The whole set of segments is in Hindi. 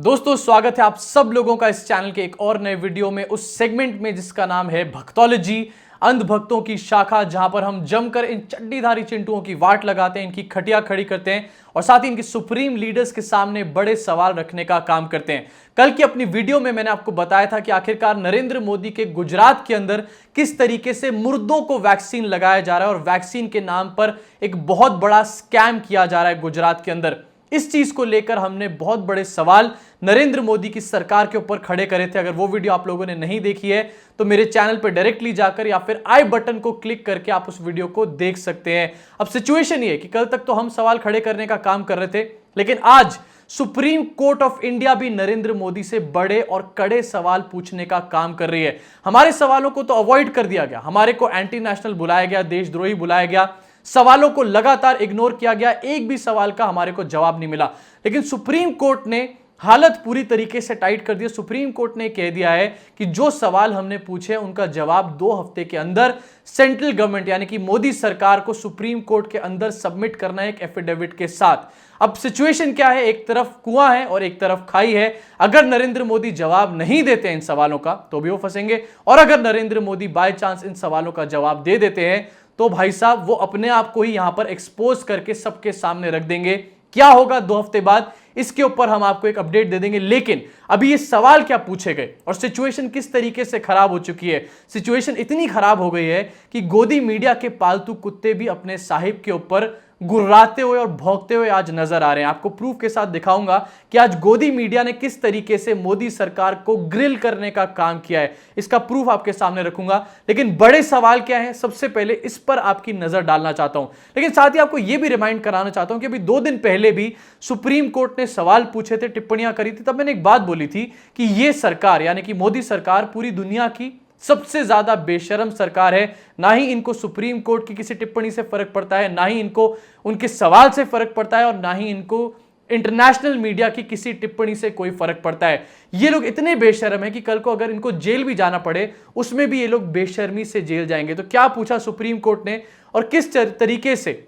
दोस्तों स्वागत है आप सब लोगों का इस चैनल के एक और नए वीडियो में, उस सेगमेंट में जिसका नाम है भक्तोलॉजी, अंधभक्तों की शाखा, जहां पर हम जमकर इन चड्डीधारी चिंटुओं की वाट लगाते हैं, इनकी खटिया खड़ी करते हैं और साथ ही इनके सुप्रीम लीडर्स के सामने बड़े सवाल रखने का काम करते हैं। कल की अपनी वीडियो में मैंने आपको बताया था कि आखिरकार नरेंद्र मोदी के गुजरात के अंदर किस तरीके से मुर्दों को वैक्सीन लगाया जा रहा है और वैक्सीन के नाम पर एक बहुत बड़ा स्कैम किया जा रहा है गुजरात के अंदर। इस चीज को लेकर हमने बहुत बड़े सवाल नरेंद्र मोदी की सरकार के ऊपर खड़े करे थे। अगर वो वीडियो आप लोगों ने नहीं देखी है तो मेरे चैनल पर डायरेक्टली जाकर या फिर आई बटन को क्लिक करके आप उस वीडियो को देख सकते हैं। अब सिचुएशन ये है कि कल तक तो हम सवाल खड़े करने का काम कर रहे थे, लेकिन आज सुप्रीम कोर्ट ऑफ इंडिया भी नरेंद्र मोदी से बड़े और कड़े सवाल पूछने का काम कर रही है। हमारे सवालों को तो अवॉइड कर दिया गया, हमारे को एंटी नेशनल बुलाया गया, देशद्रोही बुलाया गया, सवालों को लगातार इग्नोर किया गया, एक भी सवाल का हमारे को जवाब नहीं मिला। लेकिन सुप्रीम कोर्ट ने हालत पूरी तरीके से टाइट कर दी। सुप्रीम कोर्ट ने कह दिया है कि जो सवाल हमने पूछे उनका जवाब 2 हफ्ते के अंदर सेंट्रल गवर्नमेंट यानी कि मोदी सरकार को सुप्रीम कोर्ट के अंदर सबमिट करना है एक एफिडेविट के साथ। अब सिचुएशन क्या है, एक तरफ कुआं है और एक तरफ खाई है। अगर नरेंद्र मोदी जवाब नहीं देते इन सवालों का तो भी वो फंसेंगे, और अगर Narendra Modi by chance in सवालों का जवाब दे देते हैं तो भाई साहब वो अपने आप को ही यहां पर एक्सपोज करके सबके सामने रख देंगे। क्या होगा 2 हफ्ते बाद, इसके ऊपर हम आपको एक अपडेट दे देंगे। लेकिन अभी ये सवाल क्या पूछे गए और सिचुएशन किस तरीके से खराब हो चुकी है। सिचुएशन इतनी खराब हो गई है कि गोदी मीडिया के पालतू कुत्ते भी अपने साहिब के ऊपर गुर्राते हुए और भौंकते हुए आज नजर आ रहे हैं। आपको प्रूफ के साथ दिखाऊंगा कि आज गोदी मीडिया ने किस तरीके से मोदी सरकार को ग्रिल करने का काम किया है, इसका प्रूफ आपके सामने रखूंगा। लेकिन बड़े सवाल क्या है, सबसे पहले इस पर आपकी नजर डालना चाहता हूं। लेकिन साथ ही आपको यह भी रिमाइंड कराना चाहता हूं कि अभी 2 दिन पहले भी सुप्रीम कोर्ट ने सवाल पूछे थे, टिप्पणियां करी थी। तब मैंने एक बात बोली थी कि यह सरकार यानी कि मोदी सरकार पूरी दुनिया की सबसे ज्यादा बेशरम सरकार है। ना ही इनको सुप्रीम कोर्ट की किसी टिप्पणी से फर्क पड़ता है, ना ही इनको उनके सवाल से फर्क पड़ता है, और ना ही इनको इंटरनेशनल मीडिया की किसी टिप्पणी से कोई फर्क पड़ता है। ये लोग इतने बेशर्म है कि कल को अगर इनको जेल भी जाना पड़े उसमें भी ये लोग बेशर्मी से जेल जाएंगे। तो क्या पूछा सुप्रीम कोर्ट ने और किस तरीके से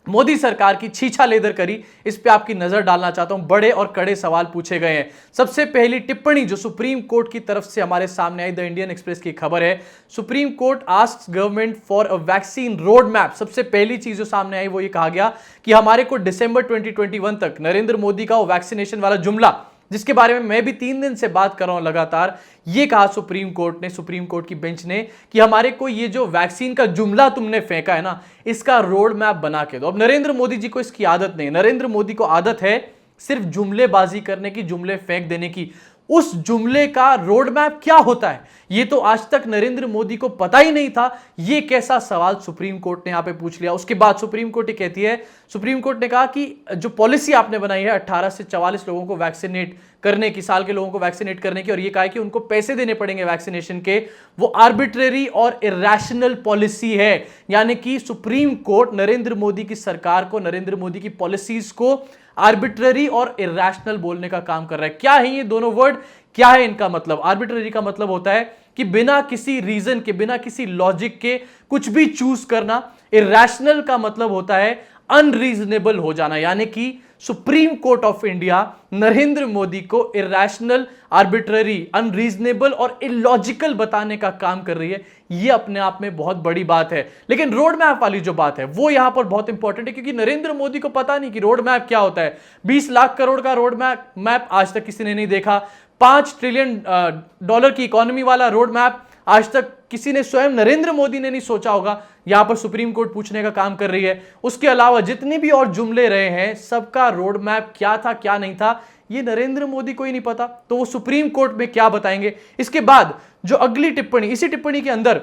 मोदी सरकार की छीछा लेदर करी, इस पे आपकी नजर डालना चाहता हूं। बड़े और कड़े सवाल पूछे गए हैं। सबसे पहली टिप्पणी जो सुप्रीम कोर्ट की तरफ से हमारे सामने आई, द इंडियन एक्सप्रेस की खबर है, supreme court asks government for a vaccine road map. सबसे पहली चीज जो सामने आई वो ये कहा गया कि हमारे को दिसंबर 2021 तक नरेंद्र मोदी का वैक्सीनेशन वाला जुमला, जिसके बारे में मैं भी 3 दिन से बात कर रहा हूं लगातार, यह कहा सुप्रीम कोर्ट ने, सुप्रीम कोर्ट की बेंच ने, कि हमारे को ये जो वैक्सीन का जुमला तुमने फेंका है ना, इसका रोड मैप बना के दो। अब नरेंद्र मोदी जी को इसकी आदत नहीं, नरेंद्र मोदी को आदत है सिर्फ जुमलेबाजी करने की, जुमले फेंक देने की। उस जुमले का रोड मैप क्या होता है ये तो आज तक नरेंद्र मोदी को पता ही नहीं था। ये कैसा सवाल सुप्रीम कोर्ट ने यहां पे पूछ लिया। उसके बाद सुप्रीम कोर्ट ये कहती है, सुप्रीम कोर्ट ने कहा कि जो पॉलिसी आपने बनाई है 18 से 44 लोगों को वैक्सीनेट करने की, साल के लोगों को वैक्सीनेट करने की, और ये कहा कि उनको पैसे देने पड़ेंगे वैक्सीनेशन के, वो आर्बिट्रेरी और इरैशनल पॉलिसी है। यानी कि सुप्रीम कोर्ट नरेंद्र मोदी की सरकार को, नरेंद्र मोदी की पॉलिसीज को आर्बिट्ररी और इरैशनल बोलने का काम कर रहा है। क्या है ये दोनों वर्ड, क्या है इनका मतलब? आर्बिट्ररी का मतलब होता है कि बिना किसी रीजन के, बिना किसी लॉजिक के कुछ भी चूज करना। इरैशनल का मतलब होता है अनरीजनेबल हो जाना। यानी कि supreme court of India Narendra Modi को इरैशनल, आर्बिट्ररी, अनरीजनेबल और इलॉजिकल बताने का काम कर रही है। यह अपने आप में बहुत बड़ी बात है। लेकिन रोड मैप वाली जो बात है वो यहां पर बहुत इंपॉर्टेंट है, क्योंकि नरेंद्र मोदी को पता नहीं कि रोड मैप क्या होता है। 20 लाख करोड़ का रोड मैप आज तक किसी ने नहीं देखा। $5 ट्रिलियन की इकोनॉमी वाला रोड मैप आज तक किसी ने, स्वयं नरेंद्र मोदी ने नहीं सोचा होगा। यहां पर सुप्रीम कोर्ट पूछने का काम कर रही है। उसके अलावा जितने भी और जुमले रहे हैं, सबका रोड मैप क्या था क्या नहीं था ये नरेंद्र मोदी को ही नहीं पता, तो वो सुप्रीम कोर्ट में क्या बताएंगे। इसके बाद जो अगली टिप्पणी, इसी टिप्पणी के अंदर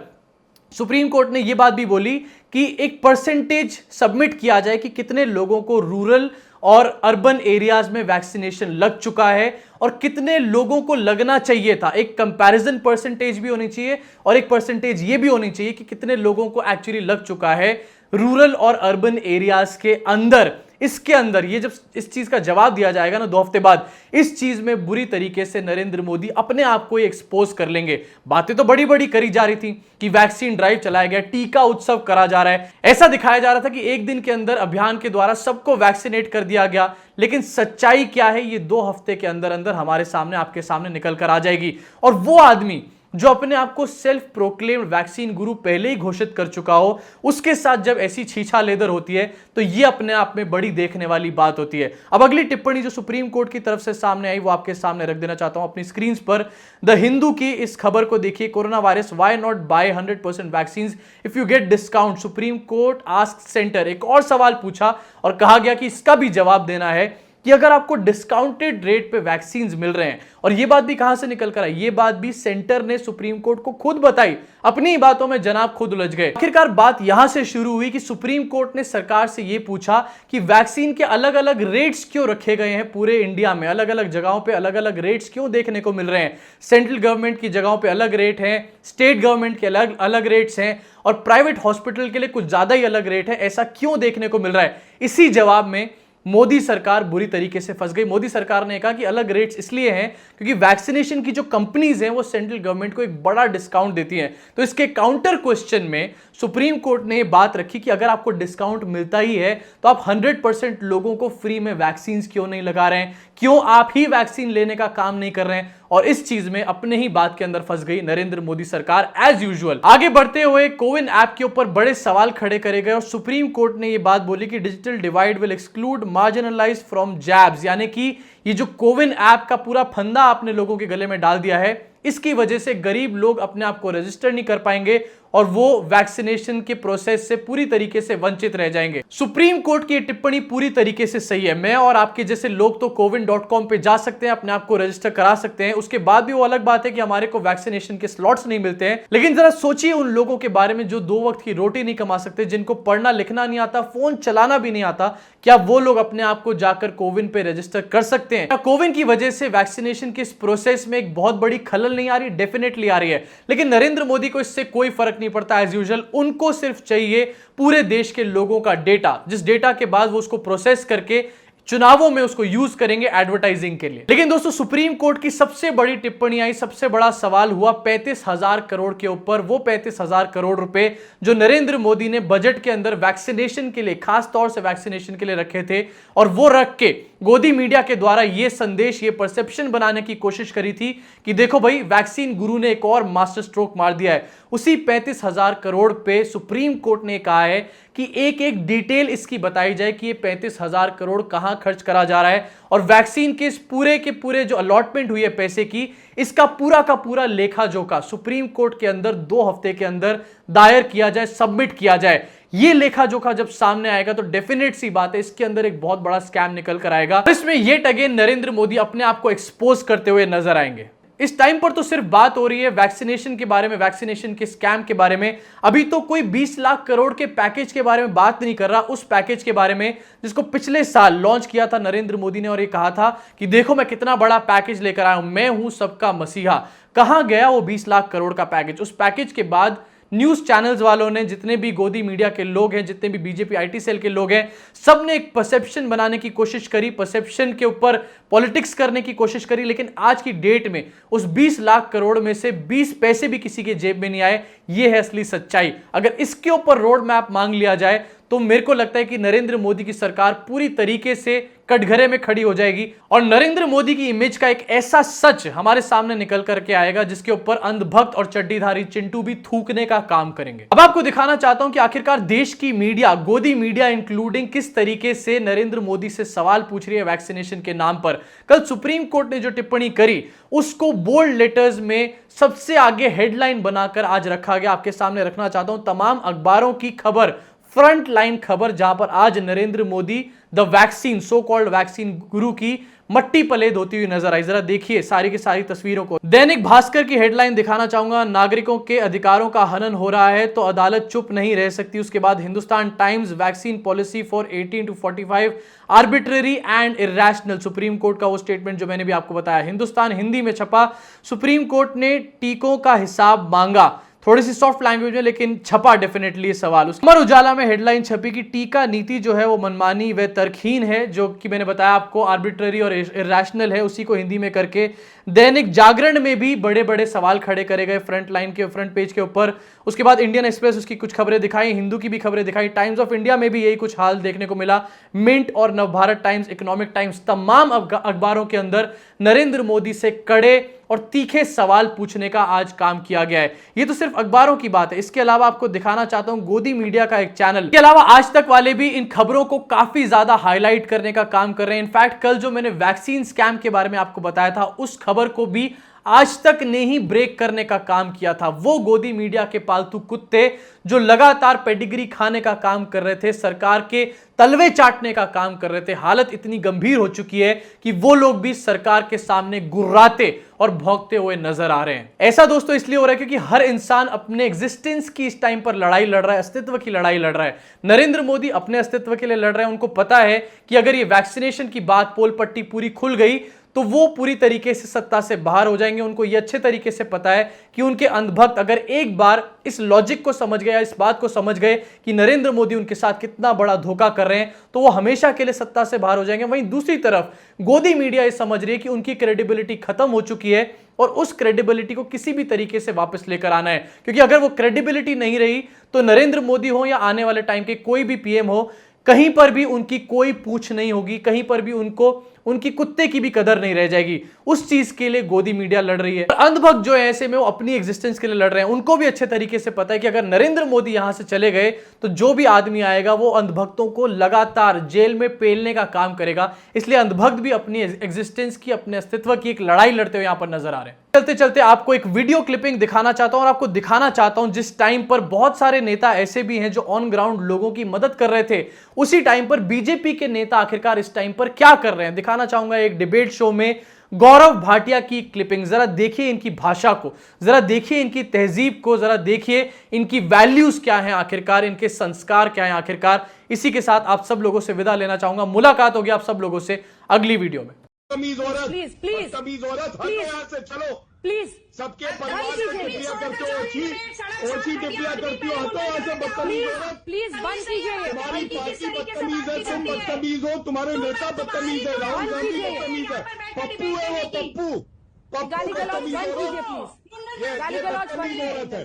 सुप्रीम कोर्ट ने यह बात भी बोली कि एक परसेंटेज सबमिट किया जाए कि कितने लोगों को रूरल और अर्बन एरियाज में वैक्सीनेशन लग चुका है और कितने लोगों को लगना चाहिए था। एक कंपैरिजन परसेंटेज भी होनी चाहिए और एक परसेंटेज ये भी होनी चाहिए कि कितने लोगों को एक्चुअली लग चुका है रूरल और अर्बन एरियाज के अंदर। इसके अंदर ये जब इस चीज का जवाब दिया जाएगा ना 2 हफ्ते बाद, इस चीज में बुरी तरीके से नरेंद्र मोदी अपने आप को एक्सपोज कर लेंगे। बातें तो बड़ी बड़ी करी जा रही थी कि वैक्सीन ड्राइव चलाया गया, टीका उत्सव करा जा रहा है, ऐसा दिखाया जा रहा था कि एक दिन के अंदर अभियान के द्वारा सबको वैक्सीनेट कर दिया गया। लेकिन सच्चाई क्या है ये 2 हफ्ते के अंदर अंदर हमारे सामने, आपके सामने निकल कर आ जाएगी। और वो आदमी जो अपने आप को सेल्फ प्रोक्लेम्ड वैक्सीन गुरु पहले ही घोषित कर चुका हो, उसके साथ जब ऐसी छीछा लेदर होती है तो ये अपने आप में बड़ी देखने वाली बात होती है। अब अगली टिप्पणी जो सुप्रीम कोर्ट की तरफ से सामने आई वो आपके सामने रख देना चाहता हूं अपनी स्क्रीन पर। द हिंदू की इस खबर को देखिए, corona virus, why not buy 100% vaccine if you get discount, supreme court ask centre. एक और सवाल पूछा और कहा गया कि इसका भी जवाब देना है कि अगर आपको डिस्काउंटेड रेट पे वैक्सीन मिल रहे हैं, और ये बात भी कहां से निकल कर आई, ये बात भी सेंटर ने सुप्रीम कोर्ट को खुद बताई। अपनी बातों में जनाब खुद उलझ गए। आखिरकार बात यहां से शुरू हुई कि सुप्रीम कोर्ट ने सरकार से यह पूछा कि वैक्सीन के अलग अलग रेट्स क्यों रखे गए हैं पूरे इंडिया में, अलग अलग जगहों पे अलग अलग रेट्स क्यों देखने को मिल रहे हैं। सेंट्रल गवर्नमेंट की जगहों पे अलग रेट हैं, स्टेट गवर्नमेंट के अलग अलग रेट्स हैं, और प्राइवेट हॉस्पिटल के लिए कुछ ज्यादा ही अलग रेट है, ऐसा क्यों देखने को मिल रहा है। इसी जवाब में मोदी सरकार बुरी तरीके से फंस गई। मोदी सरकार ने कहा कि अलग रेट्स इसलिए हैं क्योंकि वैक्सीनेशन की जो कंपनीज हैं वो सेंट्रल गवर्नमेंट को एक बड़ा डिस्काउंट देती हैं। तो इसके काउंटर क्वेश्चन में सुप्रीम कोर्ट ने यह बात रखी कि अगर आपको डिस्काउंट मिलता ही है तो आप 100% लोगों को फ्री में वैक्सीन क्यों नहीं लगा रहे हैं, क्यों आप ही वैक्सीन लेने का काम नहीं कर रहे हैं। और इस चीज में अपने ही बात के अंदर फंस गई नरेंद्र मोदी सरकार एज यूजुअल। आगे बढ़ते हुए कोविन ऐप के ऊपर बड़े सवाल खड़े करे गए और सुप्रीम कोर्ट ने यह बात बोली कि digital divide will exclude marginalise from jabs, यानी कि ये जो कोविन ऐप का पूरा फंदा आपने लोगों के गले में डाल दिया है, इसकी वजह से गरीब लोग अपने आप को रजिस्टर नहीं कर पाएंगे और वो वैक्सीनेशन के प्रोसेस से पूरी तरीके से वंचित रह जाएंगे। सुप्रीम कोर्ट की टिप्पणी पूरी तरीके से सही है। मैं और आपके जैसे लोग तो कोविन.com पे जा सकते हैं, अपने आप को रजिस्टर करा सकते हैं, उसके बाद भी वो अलग बात है कि हमारे को वैक्सीनेशन के स्लॉट्स नहीं मिलते हैं। लेकिन जरा सोचिए उन लोगों के बारे में जो 2 वक्त की रोटी नहीं कमा सकते, जिनको पढ़ना लिखना नहीं आता, फोन चलाना भी नहीं आता, क्या वो लोग अपने आप को जाकर कोविन पे रजिस्टर कर सकते हैं? कोविन की वजह से वैक्सीनेशन के इस प्रोसेस में एक बहुत बड़ी खलल नहीं आ रही? डेफिनेटली आ रही है, लेकिन नरेंद्र मोदी को इससे कोई फर्क नहीं पड़ता। एज यूजुअल उनको सिर्फ चाहिए पूरे देश के लोगों का डेटा, जिस डेटा के बाद वो उसको प्रोसेस करके चुनावों में उसको यूज करेंगे एडवर्टाइजिंग के लिए। लेकिन दोस्तों सुप्रीम कोर्ट की सबसे बड़ी टिप्पणी आई, सबसे बड़ा सवाल हुआ 35,000 करोड़ के ऊपर। वो 35,000 करोड़ रुपए जो नरेंद्र मोदी ने बजट के अंदर वैक्सीनेशन के लिए, खास तौर से वैक्सीनेशन के लिए रखे थे, और वो रख के गोदी मीडिया के द्वारा ये संदेश, ये परसेप्शन बनाने की कोशिश करी थी कि देखो भाई वैक्सीन गुरु ने एक और मास्टर स्ट्रोक मार दिया है। उसी 35,000 करोड़ पे सुप्रीम कोर्ट ने कहा है कि एक एक डिटेल इसकी बताई जाए कि ये 35,000 करोड़ कहां खर्च करा जा रहा है, और वैक्सीन के इस पूरे के पूरे जो अलॉटमेंट हुई है पैसे की, इसका पूरा का पूरा लेखा जोखा सुप्रीम कोर्ट के अंदर 2 हफ्ते के अंदर दायर किया जाए, सबमिट किया जाए। ये लेखा जोखा जब सामने आएगा तो डेफिनेट सी बात है इसके अंदर एक बहुत बड़ा स्कैम निकल कर आएगा। इसमें ये अगेन नरेंद्र मोदी अपने आप को एक्सपोज करते हुए नजर आएंगे। इस टाइम पर तो सिर्फ बात हो रही है वैक्सीनेशन के बारे में, वैक्सीनेशन के स्कैम के बारे में। अभी तो कोई 20 लाख करोड़ के पैकेज के बारे में बात नहीं कर रहा, उस पैकेज के बारे में जिसको पिछले साल लॉन्च किया था नरेंद्र मोदी ने, और ये कहा था कि देखो मैं कितना बड़ा पैकेज लेकर आया हूं, मैं हूं सबका मसीहा। कहां गया वो 20 लाख करोड़ का पैकेज? उस पैकेज के बाद न्यूज चैनल्स वालों ने, जितने भी गोदी मीडिया के लोग हैं, जितने भी बीजेपी आईटी सेल के लोग हैं, सब ने एक परसेप्शन बनाने की कोशिश करी, परसेप्शन के ऊपर पॉलिटिक्स करने की कोशिश करी। लेकिन आज की डेट में उस 20 लाख करोड़ में से 20 पैसे भी किसी के जेब में नहीं आए। यह है असली सच्चाई। अगर इसके ऊपर रोड मैप मांग लिया जाए तो मेरे को लगता है कि नरेंद्र मोदी की सरकार पूरी तरीके से कटघरे में खड़ी हो जाएगी, और नरेंद्र मोदी की इमेज का एक ऐसा सच हमारे सामने निकल करके आएगा जिसके ऊपर अंधभक्त और चड्डीधारी चिंटू भी थूकने का काम करेंगे। अब आपको दिखाना चाहता हूं कि आखिरकार देश की मीडिया, गोदी मीडिया इंक्लूडिंग, किस तरीके से नरेंद्र मोदी से सवाल पूछ रही है वैक्सीनेशन के नाम पर। कल सुप्रीम कोर्ट ने जो टिप्पणी करी उसको बोल्ड लेटर्स में सबसे आगे हेडलाइन बनाकर आज रखा गया। आपके सामने रखना चाहता हूं तमाम अखबारों की खबर, फ्रंट लाइन खबर, जहां पर आज Narendra Modi the vaccine, so called vaccine गुरु की मट्टी पलेद होती हुई नजर आई। जरा देखिए सारी की सारी तस्वीरों को। दैनिक भास्कर की हेडलाइन दिखाना चाहूंगा, नागरिकों के अधिकारों का हनन हो रहा है तो अदालत चुप नहीं रह सकती। उसके बाद Hindustan times, vaccine policy for 18 to 45 arbitrary and irrational, supreme court का वो स्टेटमेंट जो मैंने भी आपको बताया। हिंदुस्तान हिंदी में छपा, सुप्रीम कोर्ट ने टीकों का हिसाब मांगा। थोड़ी सी सॉफ्ट लैंग्वेज में, लेकिन छपा डेफिनेटली सवाल। अमर उजाला में हेडलाइन छपी कि टीका नीति जो है वो मनमानी व तर्कहीन है, जो कि मैंने बताया आपको आर्बिट्ररी और इरैशनल है, उसी को हिंदी में करके दैनिक जागरण में भी बड़े बड़े सवाल खड़े करे गए फ्रंट लाइन के फ्रंट पेज के ऊपर। उसके बाद इंडियन एक्सप्रेस उसकी कुछ खबरें दिखाई, हिंदू की भी खबरें दिखाई, टाइम्स ऑफ इंडिया में भी यही कुछ हाल देखने को मिला, मिंट और नवभारत टाइम्स, इकोनॉमिक टाइम्स, तमाम अखबारों के अंदर नरेंद्र मोदी से कड़े और तीखे सवाल पूछने का आज काम किया गया है। ये तो सिर्फ अखबारों की बात है, इसके अलावा आपको दिखाना चाहता हूं गोदी मीडिया का एक चैनल, के अलावा आज तक वाले भी इन खबरों को काफी ज्यादा हाईलाइट करने का काम कर रहे हैं। इनफैक्ट कल जो मैंने वैक्सीन स्कैम के बारे में आपको बताया था, उस खबर को भी आज तक ने ही ब्रेक करने का काम किया था। वो गोदी मीडिया के पालतू कुत्ते जो लगातार पेडिग्री खाने का काम कर रहे थे, सरकार के तलवे चाटने का काम कर रहे थे। हालत इतनी गंभीर हो चुकी है कि वो लोग भी सरकार के सामने गुर्राते और भौंकते हुए नजर आ रहे हैं। ऐसा दोस्तों इसलिए हो रहा है क्योंकि हर इंसान अपने एग्जिस्टेंस की इस टाइम पर लड़ाई लड़ रहा है, अस्तित्व की लड़ाई लड़ रहा है। नरेंद्र मोदी अपने अस्तित्व के लिए लड़ रहे हैं। उनको पता है कि अगर ये वैक्सीनेशन की बात पोल पट्टी पूरी खुल गई तो वो पूरी तरीके से सत्ता से बाहर हो जाएंगे। उनको ये अच्छे तरीके से पता है कि उनके अंधभक्त अगर एक बार इस लॉजिक को समझ गए, इस बात को समझ गए कि नरेंद्र मोदी उनके साथ कितना बड़ा धोखा कर रहे हैं, तो वो हमेशा के लिए सत्ता से बाहर हो जाएंगे। वहीं दूसरी तरफ गोदी मीडिया ये समझ रही है कि उनकी क्रेडिबिलिटी खत्म हो चुकी है और उस क्रेडिबिलिटी को किसी भी तरीके से वापस लेकर आना है, क्योंकि अगर वो क्रेडिबिलिटी नहीं रही तो नरेंद्र मोदी हो या आने वाले टाइम के कोई भी पीएम हो, कहीं पर भी उनकी कोई पूछ नहीं होगी, कहीं पर भी उनको उनकी कुत्ते की भी कदर नहीं रह जाएगी। उस चीज के लिए गोदी मीडिया लड़ रही है। अंधभक्त जो है ऐसे में वो अपनी एग्जिस्टेंस के लिए लड़ रहे हैं। उनको भी अच्छे तरीके से पता है कि अगर नरेंद्र मोदी यहां से चले गए तो जो भी आदमी आएगा वो अंधभक्तों को लगातार जेल में पेलने का काम करेगा। इसलिए अंधभक्त भी अपनी एग्जिस्टेंस की, अपने अस्तित्व की एक लड़ाई लड़ते हुए यहां पर नजर आ रहे हैं। चलते चलते आपको एक वीडियो क्लिपिंग दिखाना चाहता हूं और आपको दिखाना चाहता हूं जिस टाइम पर बहुत सारे नेता ऐसे भी हैं जो ऑन ग्राउंड लोगों की मदद कर रहे थे, उसी टाइम पर बीजेपी के नेता आखिरकार इस टाइम पर क्या कर रहे हैं। दिखाना चाहूंगा एक डिबेट शो में गौरव भाटिया की क्लिपिंग। जरा देखिए इनकी भाषा को, जरा देखिए इनकी तहजीब को, जरा देखिए इनकी वैल्यूज क्या हैं आखिरकार, इनके संस्कार क्या हैं आखिरकार। इसी के साथ आप सब लोगों से विदा लेना चाहूंगा। मुलाकात होगी आप सब लोगों से अगली वीडियो में। तमीज औरत, प्लीज प्लीज तमीज औरत, हटो यहाँ से, चलो। प्लीज सबके परिवार से टिप्पणियां करते हो, ओछी टिप्पणियां करती हो, हटो यहाँ से बदतमीज औरत। प्लीज बंद कीजिए। तुम्हारी पार्टी बदतमीज है, तुम बदतमीज हो, तुम्हारे नेता बदतमीज है, राहुल गांधी बदतमीज है, पप्पू है वो, पप्पू गाली गलौज बंद कीजिए प्लीज। गाली गलौज बंद कीजिए। औरत है।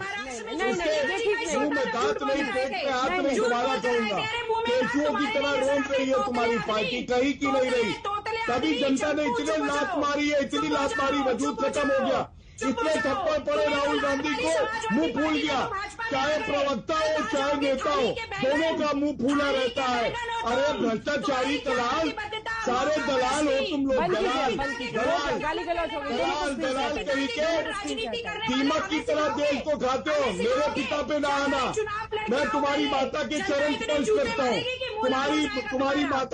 नहीं नहीं ये ठीक नहीं। मुंह में दांत नहीं, पेट पे हाथ नहीं, दोबारा कहूंगा। केचुओं की तरह रोक रही है तुम्हारी पार्टी, कहीं की नहीं रही। तभी जनता ने इतने लात मारी है, इतनी लात मारी, वजूद खत्म हो गया। इतने थप्पड़ पड़े राहुल गांधी को, मुंह फूल गया। चाहे प्रवक्ता हो चाहे नेता हो, दोनों का मुंह फूला रहता है। अरे भ्रष्टाचारी दलाल, सारे दलाल हो तुम लोग, दलाल दलाल दलाल दलाल कहीं के कीमत की तरह देश को खाते हो। मेरे पिता पे ना आना, मैं तुम्हारी माता के चरण स्पर्श करता हूँ। तुम्हारी माता